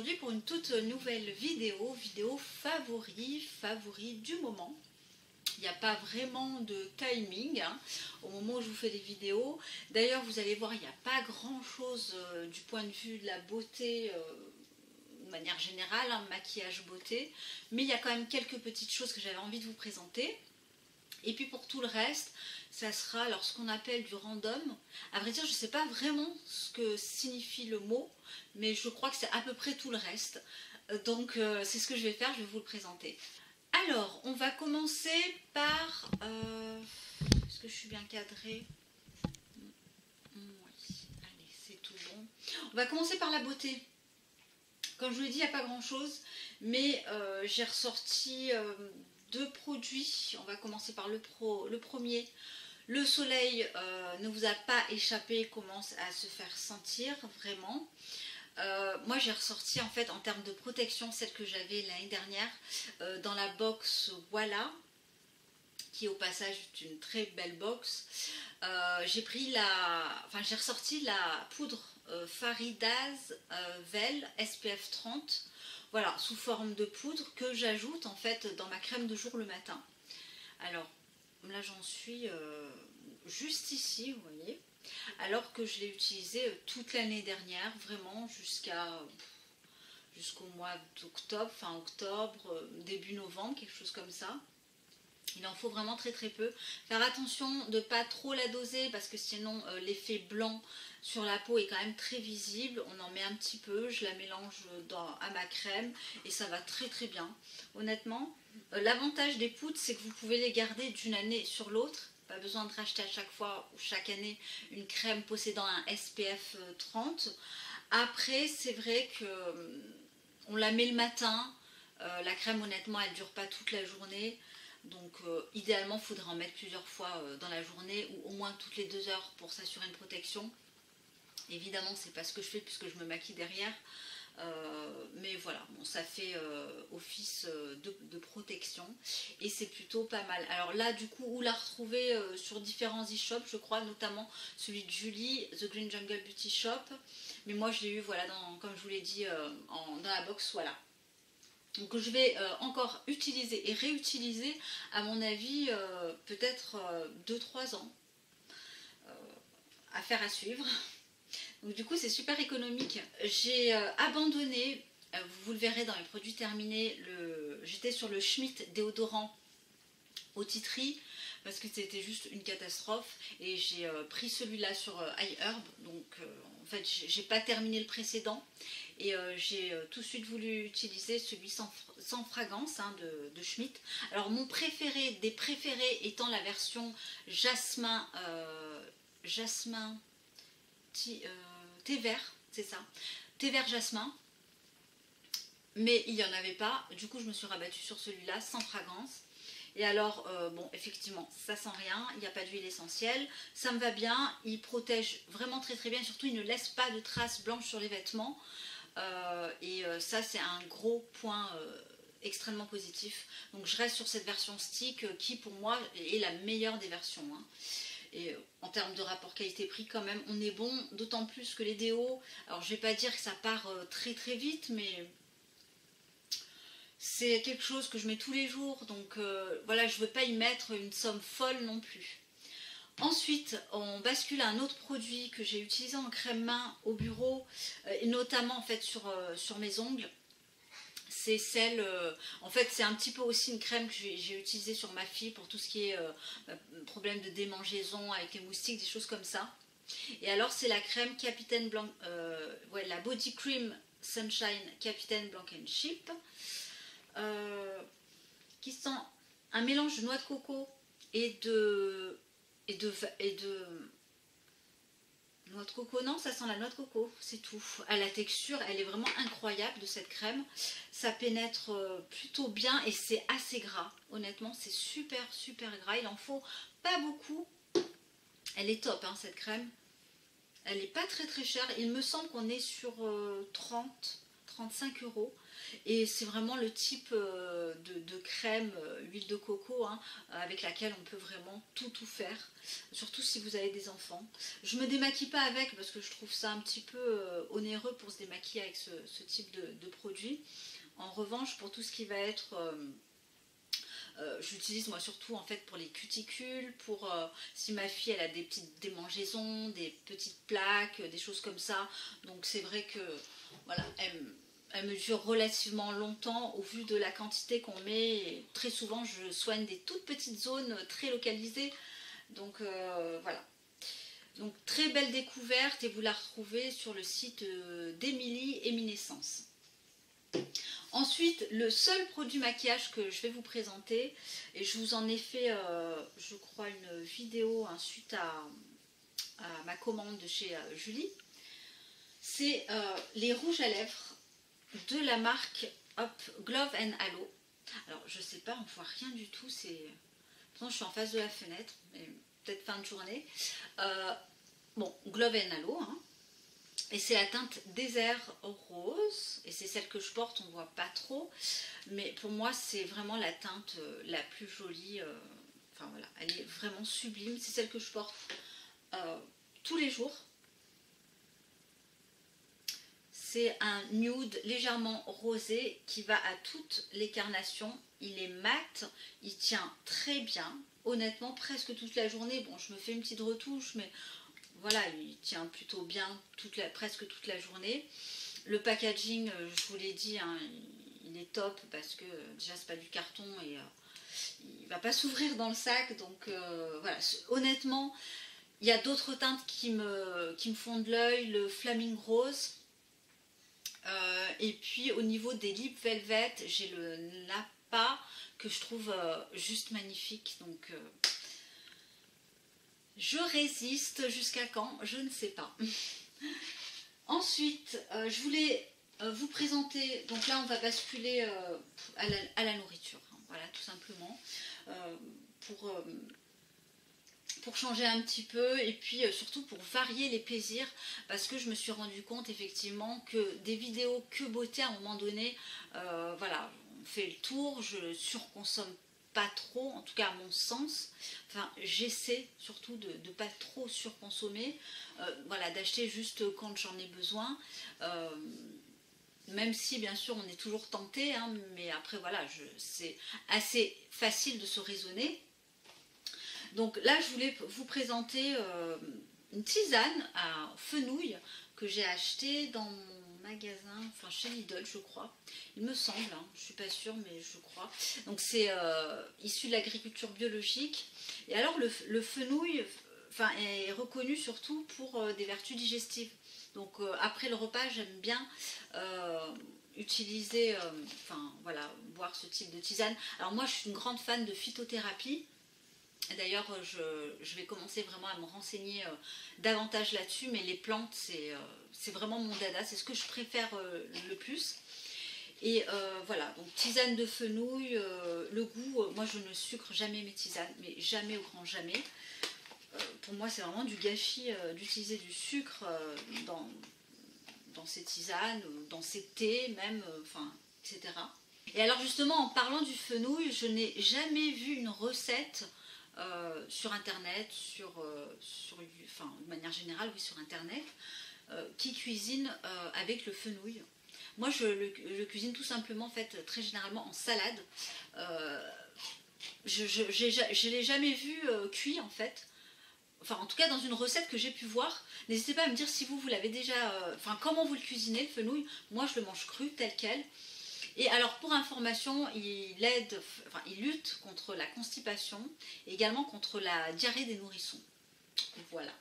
aujourd'hui pour une toute nouvelle vidéo favori du moment. Il n'y a pas vraiment de timing hein, au moment où je vous fais des vidéos. D'ailleurs, vous allez voir, il n'y a pas grand chose du point de vue de la beauté de manière générale, hein, maquillage beauté. Mais il y a quand même quelques petites choses que j'avais envie de vous présenter. Et puis pour tout le reste, ça sera alors ce qu'on appelle du random. À vrai dire, je ne sais pas vraiment ce que signifie le mot, mais je crois que c'est à peu près tout le reste. Donc c'est ce que je vais faire, je vais vous le présenter. Alors, on va commencer par... est-ce que je suis bien cadrée? Oui, allez, c'est tout bon. On va commencer par la beauté. Comme je vous l'ai dit, il n'y a pas grand-chose, mais j'ai ressorti deux produits. On va commencer par le premier. Le soleil ne vous a pas échappé, commence à se faire sentir vraiment. Moi j'ai ressorti en fait en termes de protection celle que j'avais l'année dernière dans la box Voilà, qui au passage est une très belle box. J'ai ressorti la poudre Faridaz Vel SPF 30, voilà, sous forme de poudre que j'ajoute en fait dans ma crème de jour le matin. Alors là j'en suis juste ici, vous voyez, alors que je l'ai utilisé toute l'année dernière, vraiment jusqu'au mois d'octobre, fin octobre, début novembre, quelque chose comme ça. Il en faut vraiment très peu. Faire attention de ne pas trop la doser parce que sinon l'effet blanc sur la peau est quand même très visible. On en met un petit peu, je la mélange à ma crème et ça va très bien. Honnêtement, l'avantage des poudres c'est que vous pouvez les garder d'une année sur l'autre. Pas besoin de racheter à chaque fois ou chaque année une crème possédant un SPF 30. Après c'est vrai que on la met le matin. La crème honnêtement elle ne dure pas toute la journée. Donc idéalement, il faudrait en mettre plusieurs fois dans la journée ou au moins toutes les 2 heures pour s'assurer une protection. Évidemment, c'est pas ce que je fais puisque je me maquille derrière. Mais voilà, bon, ça fait office de protection et c'est plutôt pas mal. Alors là, du coup, où la retrouver sur différents e-shops, je crois, notamment celui de Julie, The Green Jungle Beauty Shop. Mais moi, je l'ai eu, voilà, comme je vous l'ai dit, dans la box, voilà. Donc je vais encore utiliser et réutiliser à mon avis peut-être 2-3 ans. Affaire à suivre. Donc du coup c'est super économique. J'ai abandonné, vous le verrez dans les produits terminés, j'étais sur le Schmitt déodorant au tea tree parce que c'était juste une catastrophe et j'ai pris celui-là sur iHerb. Donc en fait j'ai pas terminé le précédent et j'ai tout de suite voulu utiliser celui sans fragrance hein, de Schmitt. Alors mon préféré des préférés étant la version jasmin thé vert, c'est ça, thé vert jasmin. Mais il n'y en avait pas, du coup je me suis rabattue sur celui-là sans fragrance. Et alors, bon, effectivement, ça sent rien, il n'y a pas d'huile essentielle, ça me va bien, il protège vraiment très bien, surtout il ne laisse pas de traces blanches sur les vêtements. Ça, c'est un gros point extrêmement positif. Donc je reste sur cette version stick qui, pour moi, est la meilleure des versions. Hein. Et en termes de rapport qualité-prix, quand même, on est bon, d'autant plus que les déos, alors je vais pas dire que ça part très vite, mais... c'est quelque chose que je mets tous les jours, donc voilà, je ne veux pas y mettre une somme folle non plus. Ensuite, on bascule à un autre produit que j'ai utilisé en crème main au bureau, et notamment en fait sur mes ongles. C'est celle, en fait c'est un petit peu aussi une crème que j'ai utilisée sur ma fille pour tout ce qui est problème de démangeaison avec les moustiques, des choses comme ça. Et alors c'est la crème Capitaine Blanc, ouais, la Body Cream Sunshine Capitaine Blanc & Chip. Qui sent un mélange de noix de coco et de noix de coco, non, ça sent la noix de coco, c'est tout. À la texture, elle est vraiment incroyable de cette crème. Ça pénètre plutôt bien et c'est assez gras. Honnêtement, c'est super gras. Il en faut pas beaucoup. Elle est top, hein, cette crème. Elle n'est pas très chère. Il me semble qu'on est sur 30 35 €. Et c'est vraiment le type de crème, huile de coco, hein, avec laquelle on peut vraiment tout faire. Surtout si vous avez des enfants. Je me démaquille pas avec parce que je trouve ça un petit peu onéreux pour se démaquiller avec ce type de produit. En revanche, pour tout ce qui va être... j'utilise moi surtout en fait pour les cuticules, pour si ma fille elle a des petites démangeaisons, des petites plaques, des choses comme ça. Donc c'est vrai que voilà, elle me dure relativement longtemps au vu de la quantité qu'on met. Et très souvent je soigne des toutes petites zones très localisées. Donc voilà. Donc très belle découverte et vous la retrouvez sur le site d'Emilie Eminescence. Ensuite, le seul produit maquillage que je vais vous présenter, et je vous en ai fait, je crois, une vidéo hein, suite à ma commande de chez Julie, c'est les rouges à lèvres de la marque Glove and Halo. Alors, je sais pas, on voit rien du tout, pourtant je suis en face de la fenêtre, mais peut-être fin de journée. Bon, Glove and Halo, hein. Et c'est la teinte désert rose, et c'est celle que je porte, on ne voit pas trop, mais pour moi c'est vraiment la teinte la plus jolie, enfin voilà, elle est vraiment sublime, c'est celle que je porte tous les jours. C'est un nude légèrement rosé qui va à toutes les carnations, il est mat, il tient très bien, honnêtement presque toute la journée, bon je me fais une petite retouche, mais... Voilà, il tient plutôt bien presque toute la journée. Le packaging, je vous l'ai dit, hein, il est top parce que déjà c'est pas du carton et il va pas s'ouvrir dans le sac. Donc voilà, honnêtement, il y a d'autres teintes qui me font de l'œil, le Flaming Rose. Et puis au niveau des Lip Velvet, j'ai le Napa que je trouve juste magnifique. Donc... je résiste jusqu'à quand? Je ne sais pas. Ensuite, je voulais vous présenter, donc là on va basculer à la nourriture, hein, voilà tout simplement, pour changer un petit peu et puis surtout pour varier les plaisirs parce que je me suis rendu compte effectivement que des vidéos que beauté à un moment donné, voilà, on fait le tour, je surconsomme pas trop, en tout cas à mon sens, enfin j'essaie surtout de ne pas trop surconsommer, voilà, d'acheter juste quand j'en ai besoin, même si bien sûr on est toujours tenté, hein, mais après voilà, c'est assez facile de se raisonner. Donc là je voulais vous présenter une tisane à fenouil que j'ai achetée dans mon magasin, enfin chez Lidl je crois, il me semble, hein, je suis pas sûre mais je crois. Donc c'est issu de l'agriculture biologique et alors le fenouil enfin, est reconnu surtout pour des vertus digestives. Donc après le repas j'aime bien utiliser, enfin voilà, boire ce type de tisane. Alors moi je suis une grande fan de phytothérapie. D'ailleurs, je vais commencer vraiment à me renseigner davantage là-dessus, mais les plantes, c'est vraiment mon dada, c'est ce que je préfère le plus. Et voilà, donc tisane de fenouil, le goût, moi je ne sucre jamais mes tisanes, mais jamais au grand jamais. Pour moi, c'est vraiment du gâchis d'utiliser du sucre dans ces tisanes, dans ces thés même, enfin, etc. Et alors justement, en parlant du fenouil, je n'ai jamais vu une recette sur internet, enfin, de manière générale, oui, sur internet, qui cuisine avec le fenouil. Moi, je le cuisine tout simplement, en fait, très généralement en salade. Je l'ai jamais vu cuit, en fait. Enfin, en tout cas, dans une recette que j'ai pu voir. N'hésitez pas à me dire si vous l'avez déjà... enfin, comment vous le cuisinez, le fenouil. Moi, je le mange cru, tel quel. Et alors pour information, il lutte contre la constipation et également contre la diarrhée des nourrissons. Voilà.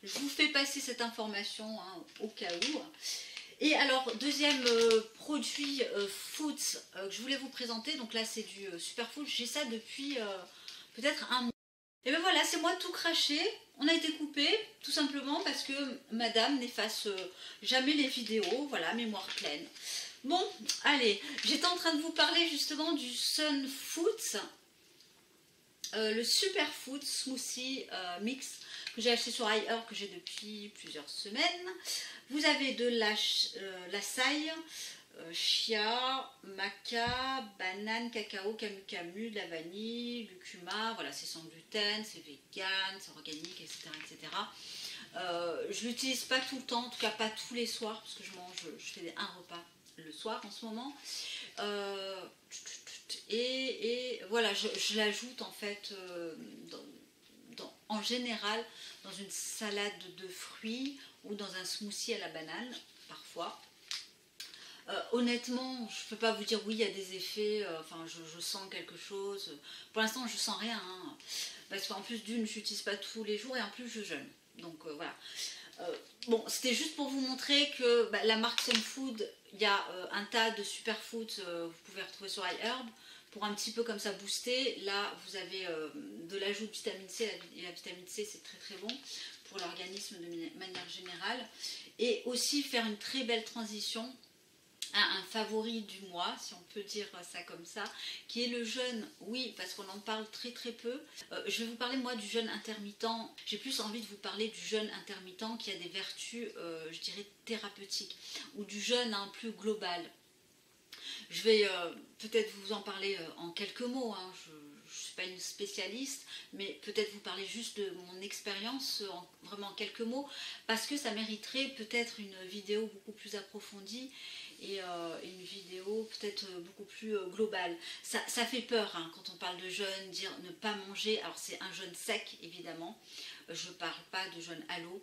Je vous fais passer cette information hein, au cas où. Et alors deuxième produit Foods que je voulais vous présenter, donc là c'est du Superfood, j'ai ça depuis peut-être un mois. Et bien voilà, c'est moi tout craché, on a été coupé tout simplement parce que madame n'efface jamais les vidéos, voilà, mémoire pleine. Bon, allez, j'étais en train de vous parler justement du Sun Foods, le Superfood Smoothie Mix que j'ai acheté sur iHerb, que j'ai depuis plusieurs semaines. Vous avez de l'açaï, chia, maca, banane, cacao, camu camu, de la vanille, lucuma, voilà, c'est sans gluten, c'est vegan, c'est organique, etc. etc. Je l'utilise pas tout le temps, en tout cas pas tous les soirs, parce que je fais un repas le soir en ce moment. Et voilà, je l'ajoute en fait en général dans une salade de fruits ou dans un smoothie à la banane, parfois. Honnêtement, je ne peux pas vous dire oui, il y a des effets, enfin je sens quelque chose. Pour l'instant, je sens rien, hein, parce qu'en plus d'une, je n'utilise pas tous les jours et en plus je jeûne. Donc voilà. Bon, c'était juste pour vous montrer que la marque Some Food, il y a un tas de superfoods, vous pouvez retrouver sur iHerb, pour un petit peu comme ça booster. Là, vous avez de l'ajout de vitamine C, et la vitamine C c'est très très bon pour l'organisme de manière générale. Et aussi faire une très belle transition un favori du mois, si on peut dire ça comme ça, qui est le jeûne, oui, parce qu'on en parle très très peu. Je vais vous parler moi du jeûne intermittent. J'ai plus envie de vous parler du jeûne intermittent qui a des vertus, je dirais, thérapeutiques, ou du jeûne plus global. Je vais peut-être vous en parler en quelques mots, hein. Je ne suis pas une spécialiste, mais peut-être vous parler juste de mon expérience vraiment en quelques mots, parce que ça mériterait peut-être une vidéo beaucoup plus approfondie et une vidéo peut-être beaucoup plus globale. Ça fait peur hein, quand on parle de jeûne, dire ne pas manger. Alors c'est un jeûne sec évidemment, je ne parle pas de jeûne à l'eau,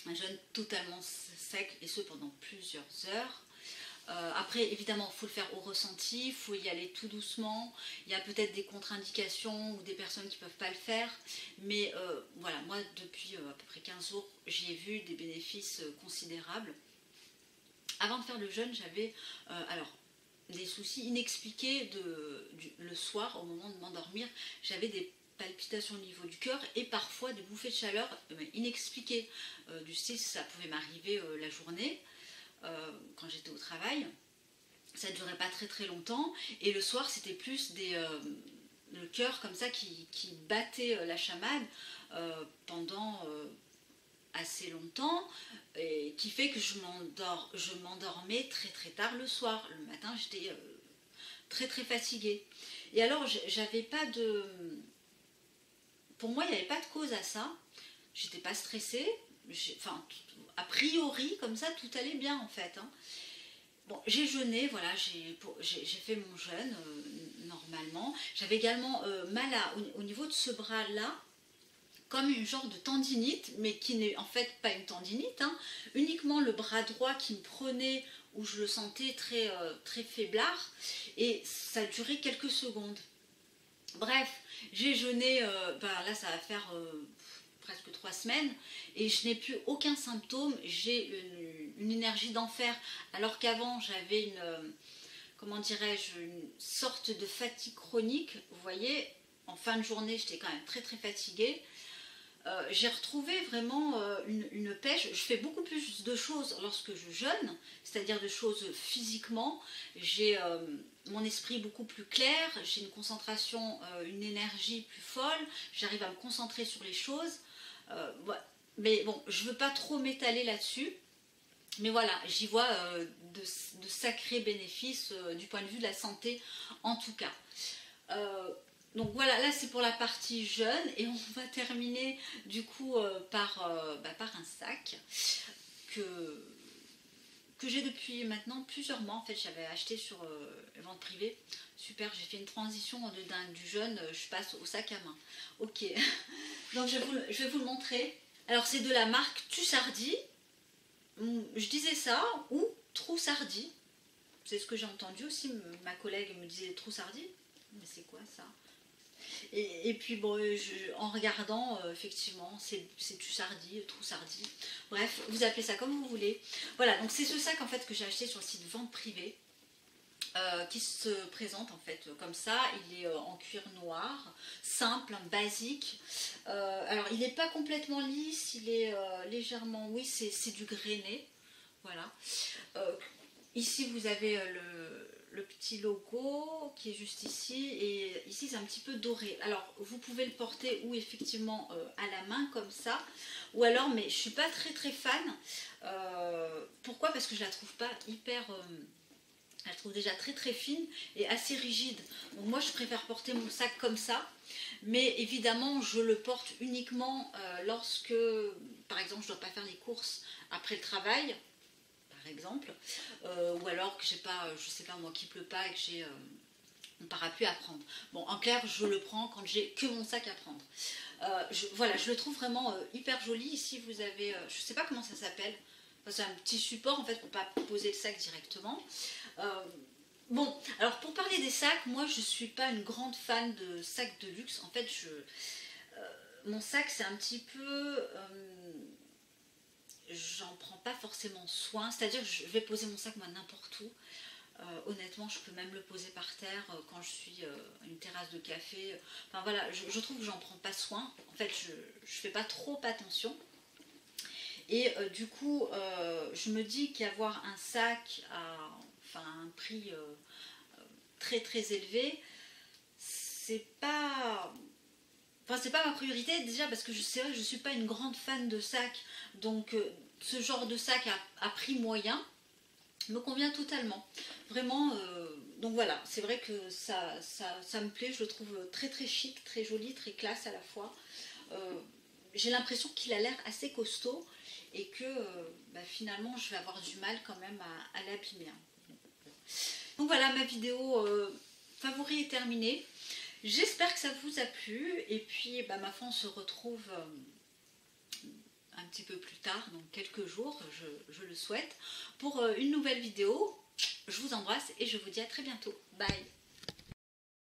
un jeûne totalement sec et ce pendant plusieurs heures. Après, évidemment, il faut le faire au ressenti, il faut y aller tout doucement. Il y a peut-être des contre-indications ou des personnes qui ne peuvent pas le faire. Mais voilà, moi, depuis à peu près 15 jours, j'ai vu des bénéfices considérables. Avant de faire le jeûne, j'avais alors des soucis inexpliqués le soir, au moment de m'endormir. J'avais des palpitations au niveau du cœur et parfois des bouffées de chaleur inexpliquées. Du style, ça pouvait m'arriver la journée. Quand j'étais au travail, ça ne durait pas très très longtemps et le soir c'était plus le cœur comme ça qui battait la chamade pendant assez longtemps et qui fait que je m'endormais très très tard le soir. Le matin j'étais très très fatiguée et alors j'avais pas de, pour moi il n'y avait pas de cause à ça, j'étais pas stressée, enfin a priori comme ça tout allait bien en fait hein. Bon, j'ai jeûné, voilà, j'ai fait mon jeûne normalement. J'avais également mal au niveau de ce bras-là, comme une genre de tendinite, mais qui n'est en fait pas une tendinite, hein, uniquement le bras droit qui me prenait, où je le sentais très, très faiblard, et ça a duré quelques secondes. Bref, j'ai jeûné, là ça va faire presque 3 semaines et je n'ai plus aucun symptôme, j'ai une énergie d'enfer alors qu'avant j'avais comment dirais-je, une sorte de fatigue chronique, vous voyez, en fin de journée j'étais quand même très très fatiguée. J'ai retrouvé vraiment une pêche. Je fais beaucoup plus de choses lorsque je jeûne, c'est-à-dire de choses physiquement. J'ai mon esprit beaucoup plus clair, j'ai une concentration, une énergie plus folle, j'arrive à me concentrer sur les choses. Ouais. Mais bon, je ne veux pas trop m'étaler là-dessus. Mais voilà, j'y vois de sacrés bénéfices du point de vue de la santé en tout cas. Donc voilà, là c'est pour la partie jeûne et on va terminer du coup par un sac que j'ai depuis maintenant plusieurs mois. En fait, j'avais acheté sur vente privée. Super, j'ai fait une transition du jeûne, je passe au sac à main. Ok, donc je vais vous le montrer. Alors c'est de la marque Tussardi. Je disais ça, ou Troussardi. C'est ce que j'ai entendu aussi, ma collègue me disait Troussardi. Mais c'est quoi ça? Et puis bon, en regardant, effectivement, c'est Tussardi, Troussardi. Bref, vous appelez ça comme vous voulez. Voilà, donc c'est ce sac en fait que j'ai acheté sur le site vente privée. Qui se présente en fait comme ça. Il est en cuir noir, simple, basique. Alors il n'est pas complètement lisse, il est légèrement, oui, c'est du grainé. Voilà. Ici vous avez le petit logo qui est juste ici, et ici c'est un petit peu doré. Alors vous pouvez le porter ou effectivement à la main comme ça, ou alors, mais je suis pas très très fan. Pourquoi? Parce que je la trouve pas hyper Je la trouve déjà très très fine et assez rigide. Donc moi je préfère porter mon sac comme ça. Mais évidemment je le porte uniquement lorsque, par exemple, je ne dois pas faire les courses après le travail, par exemple. Ou alors que j'ai pas, je sais pas moi, qu'il pleut pas et que j'ai mon parapluie à prendre. Bon, en clair, je le prends quand j'ai que mon sac à prendre. Voilà, je le trouve vraiment hyper joli. Ici vous avez, je sais pas comment ça s'appelle. C'est un petit support en fait pour ne pas poser le sac directement. Bon, alors pour parler des sacs, moi je suis pas une grande fan de sacs de luxe. En fait, mon sac c'est un petit peu, j'en prends pas forcément soin. C'est-à-dire je vais poser mon sac moi n'importe où. Honnêtement, je peux même le poser par terre quand je suis à une terrasse de café. Enfin voilà, je trouve que j'en prends pas soin. En fait, je fais pas trop attention. Et du coup, je me dis qu'avoir un sac à un prix très très élevé, c'est pas... Enfin, c'est pas ma priorité déjà parce que c'est vrai que je suis pas une grande fan de sacs. Donc, ce genre de sac à prix moyen me convient totalement. Vraiment, donc voilà, c'est vrai que ça me plaît. Je le trouve très très chic, très joli, très classe à la fois. J'ai l'impression qu'il a l'air assez costaud et que finalement je vais avoir du mal quand même à l'abîmer. Donc voilà, ma vidéo favori est terminée. J'espère que ça vous a plu et puis ma foi on se retrouve un petit peu plus tard, dans quelques jours, je le souhaite, pour une nouvelle vidéo. Je vous embrasse et je vous dis à très bientôt. Bye!